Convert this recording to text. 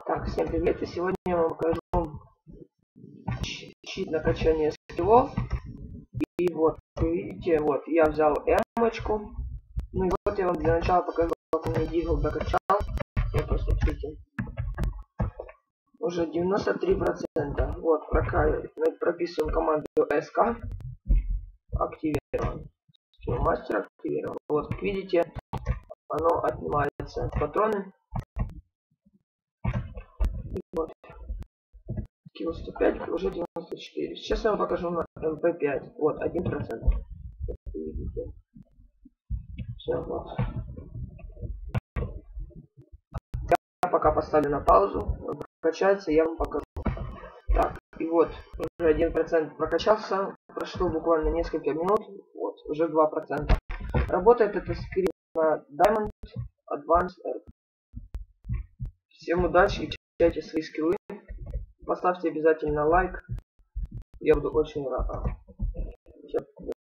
Так, всем привет, и сегодня я вам покажу чит на качание скиллов. И вот, вы видите, вот, я взял эмочку. Ну и вот я вам для начала покажу, как у меня дигл докачал. Я просто читил. Уже 93%. Вот, прописываем команду SK. Активирован. Скиллмастер активирован. Вот, как видите, оно отнимается патроны. И вот. Скилл 105, уже 94. Сейчас я вам покажу на МП5. Вот, 1%. Видите. Все, вот. Я пока поставлю на паузу. Он прокачается, я вам покажу. Так, и вот, уже 1% прокачался. Прошло буквально несколько минут. Вот, уже 2%. Работает это скрин на Diamond Advanced R. Всем удачи и качайте свои скиллы. Поставьте обязательно лайк. Я буду очень рад.